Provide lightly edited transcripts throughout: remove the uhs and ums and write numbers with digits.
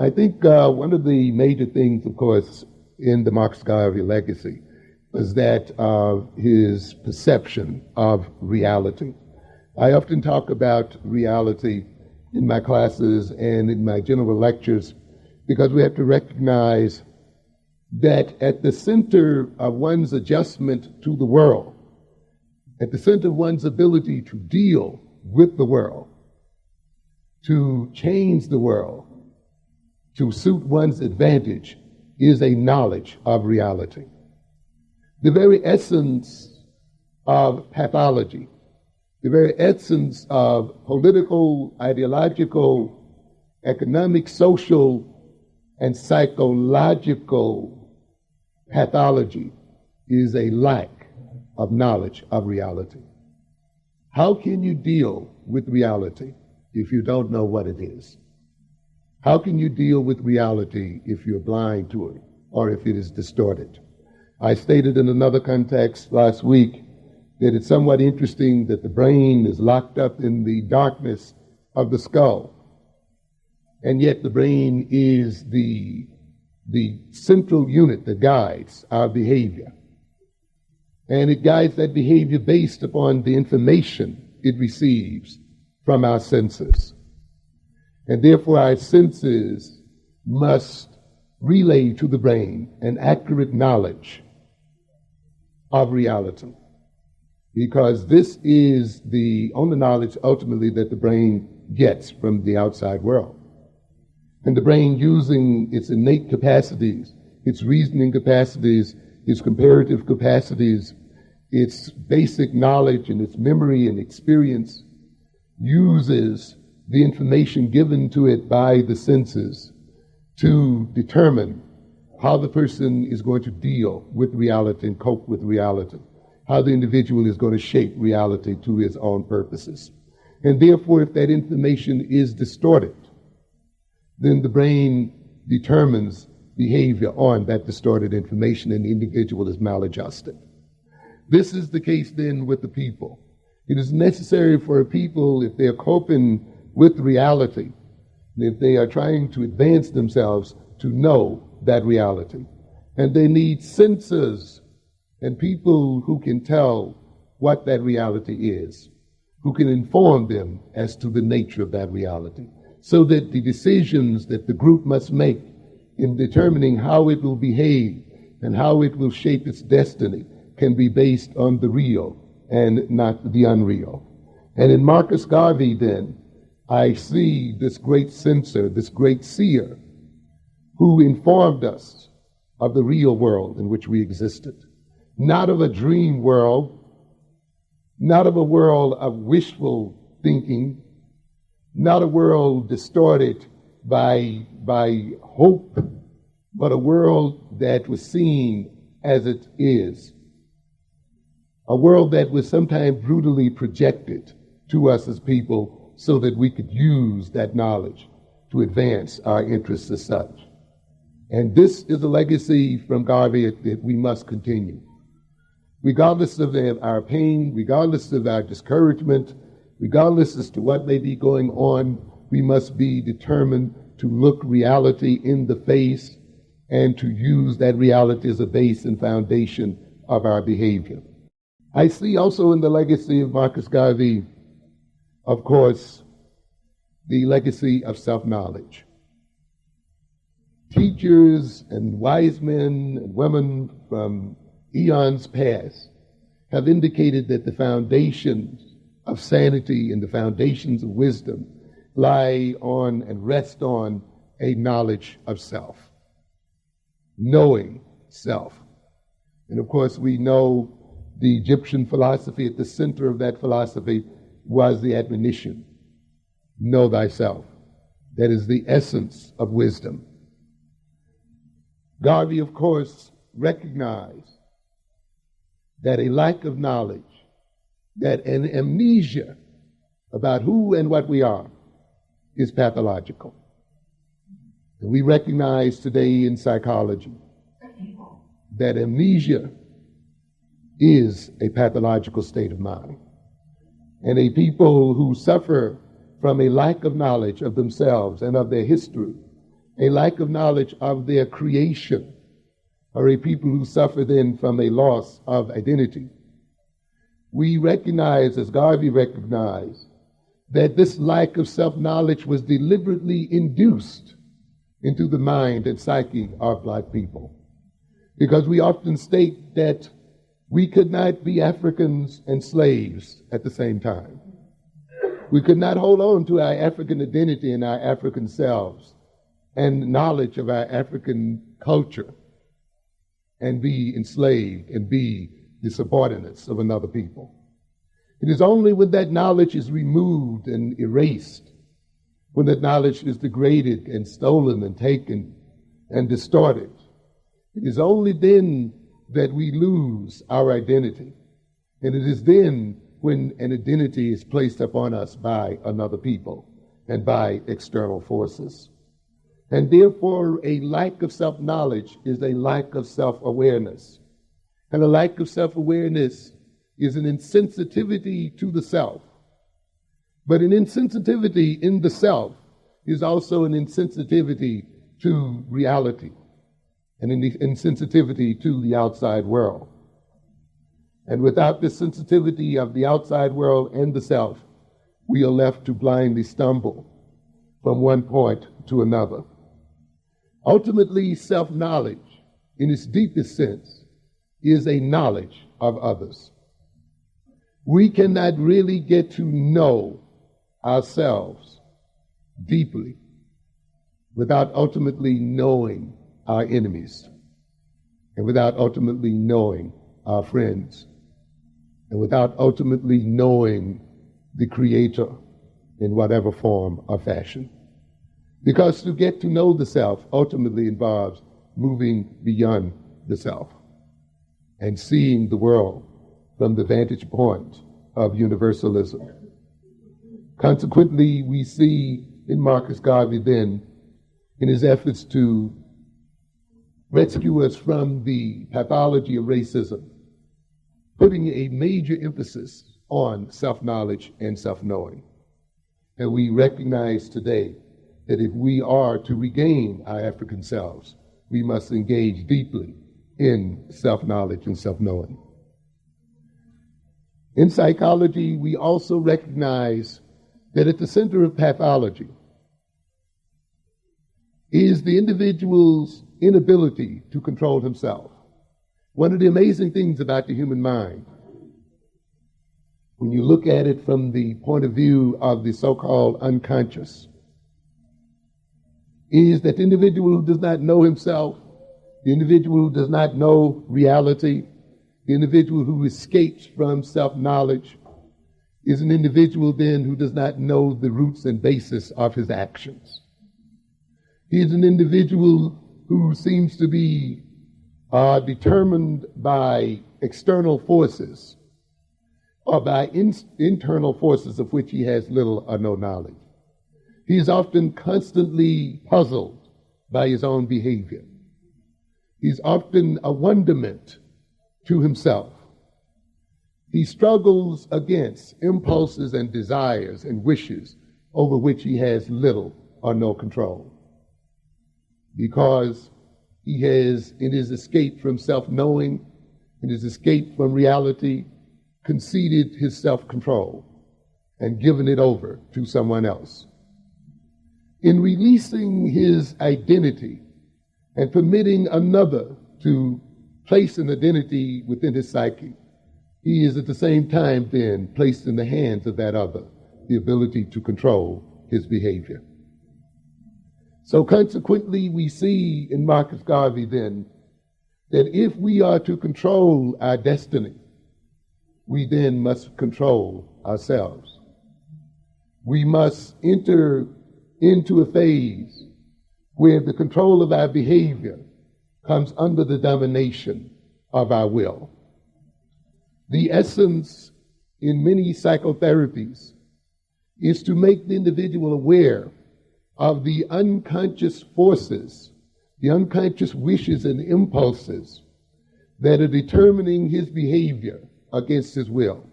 I think one of the major things, of course, in the Marcus Garvey legacy was that of his perception of reality. I often talk about reality in my classes and in my general lectures because we have to recognize that at the center of one's adjustment to the world, at the center of one's ability to deal with the world, to change the world, to suit one's advantage, is a knowledge of reality. The very essence of pathology, the very essence of political, ideological, economic, social, and psychological pathology is a lack of knowledge of reality. How can you deal with reality if you don't know what it is? How can you deal with reality if you're blind to it or if it is distorted? I stated in another context last week that it's somewhat interesting that the brain is locked up in the darkness of the skull, and yet the brain is the central unit that guides our behavior. And it guides that behavior based upon the information it receives from our senses. And therefore our senses must relay to the brain an accurate knowledge of reality, because this is the only knowledge ultimately that the brain gets from the outside world. And the brain, using its innate capacities, its reasoning capacities, its comparative capacities, its basic knowledge and its memory and experience, uses the information given to it by the senses to determine how the person is going to deal with reality and cope with reality, how the individual is going to shape reality to his own purposes. And therefore, if that information is distorted, then the brain determines behavior on that distorted information and the individual is maladjusted. This is the case then with the people. It is necessary for a people, if they're coping with reality, and if they are trying to advance themselves, to know that reality. And they need censors and people who can tell what that reality is, who can inform them as to the nature of that reality, so that the decisions that the group must make in determining how it will behave and how it will shape its destiny can be based on the real and not the unreal. And in Marcus Garvey, then, I see this great censor, this great seer, who informed us of the real world in which we existed. Not of a dream world, not of a world of wishful thinking, not a world distorted by hope, but a world that was seen as it is. A world that was sometimes brutally projected to us as people so that we could use that knowledge to advance our interests as such. And this is a legacy from Garvey that we must continue. Regardless of our pain, regardless of our discouragement, regardless as to what may be going on, we must be determined to look reality in the face and to use that reality as a base and foundation of our behavior. I see also in the legacy of Marcus Garvey, of course, the legacy of self-knowledge. Teachers and wise men and women from eons past have indicated that the foundations of sanity and the foundations of wisdom lie on and rest on a knowledge of self, knowing self. And of course, we know the Egyptian philosophy, at the center of that philosophy was the admonition, know thyself. That is the essence of wisdom. Garvey, of course, recognized that a lack of knowledge, that an amnesia about who and what we are is pathological. And we recognize today in psychology that amnesia is a pathological state of mind. And a people who suffer from a lack of knowledge of themselves and of their history a lack of knowledge of their creation, or a people who suffer then from a loss of identity. We recognize, as Garvey recognized, that this lack of self-knowledge was deliberately induced into the mind and psyche of Black people. Because we often state that we could not be Africans and slaves at the same time. We could not hold on to our African identity and our African selves and knowledge of our African culture and be enslaved and be the subordinates of another people. It is only when that knowledge is removed and erased, when that knowledge is degraded and stolen and taken and distorted, it is only then that we lose our identity. And it is then when an identity is placed upon us by another people and by external forces. And therefore, a lack of self-knowledge is a lack of self-awareness. And a lack of self-awareness is an insensitivity to the self. But an insensitivity in the self is also an insensitivity to reality and an insensitivity to the outside world. And without the sensitivity of the outside world and the self, we are left to blindly stumble from one point to another. Ultimately, self-knowledge, in its deepest sense, is a knowledge of others. We cannot really get to know ourselves deeply without ultimately knowing our enemies, and without ultimately knowing our friends, and without ultimately knowing the Creator in whatever form or fashion. Because to get to know the self ultimately involves moving beyond the self and seeing the world from the vantage point of universalism. Consequently, we see in Marcus Garvey then, in his efforts to rescue us from the pathology of racism, putting a major emphasis on self-knowledge and self-knowing. And we recognize today that if we are to regain our African selves, we must engage deeply in self-knowledge and self-knowing. In psychology, we also recognize that at the center of pathology is the individual's inability to control himself. One of the amazing things about the human mind, when you look at it from the point of view of the so-called unconscious, is that the individual who does not know himself, the individual who does not know reality, the individual who escapes from self-knowledge, is an individual then who does not know the roots and basis of his actions. He is an individual who seems to be determined by external forces or by internal forces of which he has little or no knowledge. He is often constantly puzzled by his own behavior. He's often a wonderment to himself. He struggles against impulses and desires and wishes over which he has little or no control, because he has, in his escape from self-knowing, in his escape from reality, conceded his self-control and given it over to someone else. In releasing his identity and permitting another to place an identity within his psyche, he is at the same time then placed in the hands of that other the ability to control his behavior. So consequently, we see in Marcus Garvey then that if we are to control our destiny, we then must control ourselves. We must enter into a phase where the control of our behavior comes under the domination of our will. The essence in many psychotherapies is to make the individual aware of the unconscious forces, the unconscious wishes and impulses that are determining his behavior against his will.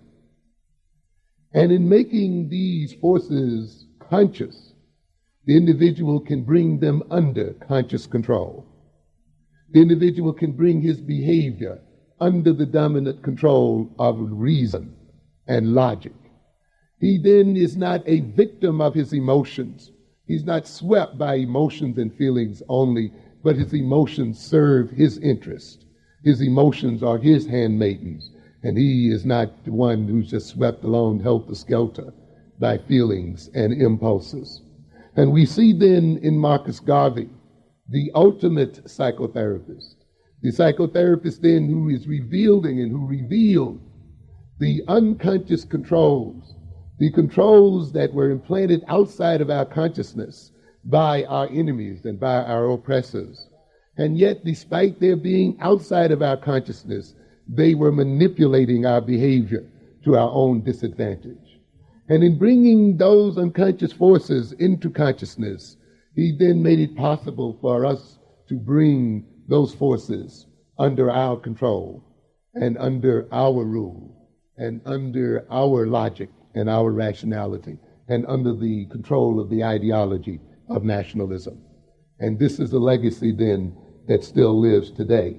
And in making these forces conscious, the individual can bring them under conscious control. The individual can bring his behavior under the dominant control of reason and logic. He then is not a victim of his emotions. He's not swept by emotions and feelings only, but his emotions serve his interest. His emotions are his handmaidens, and he is not the one who's just swept along helter-skelter by feelings and impulses. And we see then in Marcus Garvey the ultimate psychotherapist, the psychotherapist then who is revealing and who revealed the unconscious controls, the controls that were implanted outside of our consciousness by our enemies and by our oppressors. And yet, despite their being outside of our consciousness, they were manipulating our behavior to our own disadvantage. And in bringing those unconscious forces into consciousness, he then made it possible for us to bring those forces under our control and under our rule and under our logic and our rationality and under the control of the ideology of nationalism. And this is a legacy then that still lives today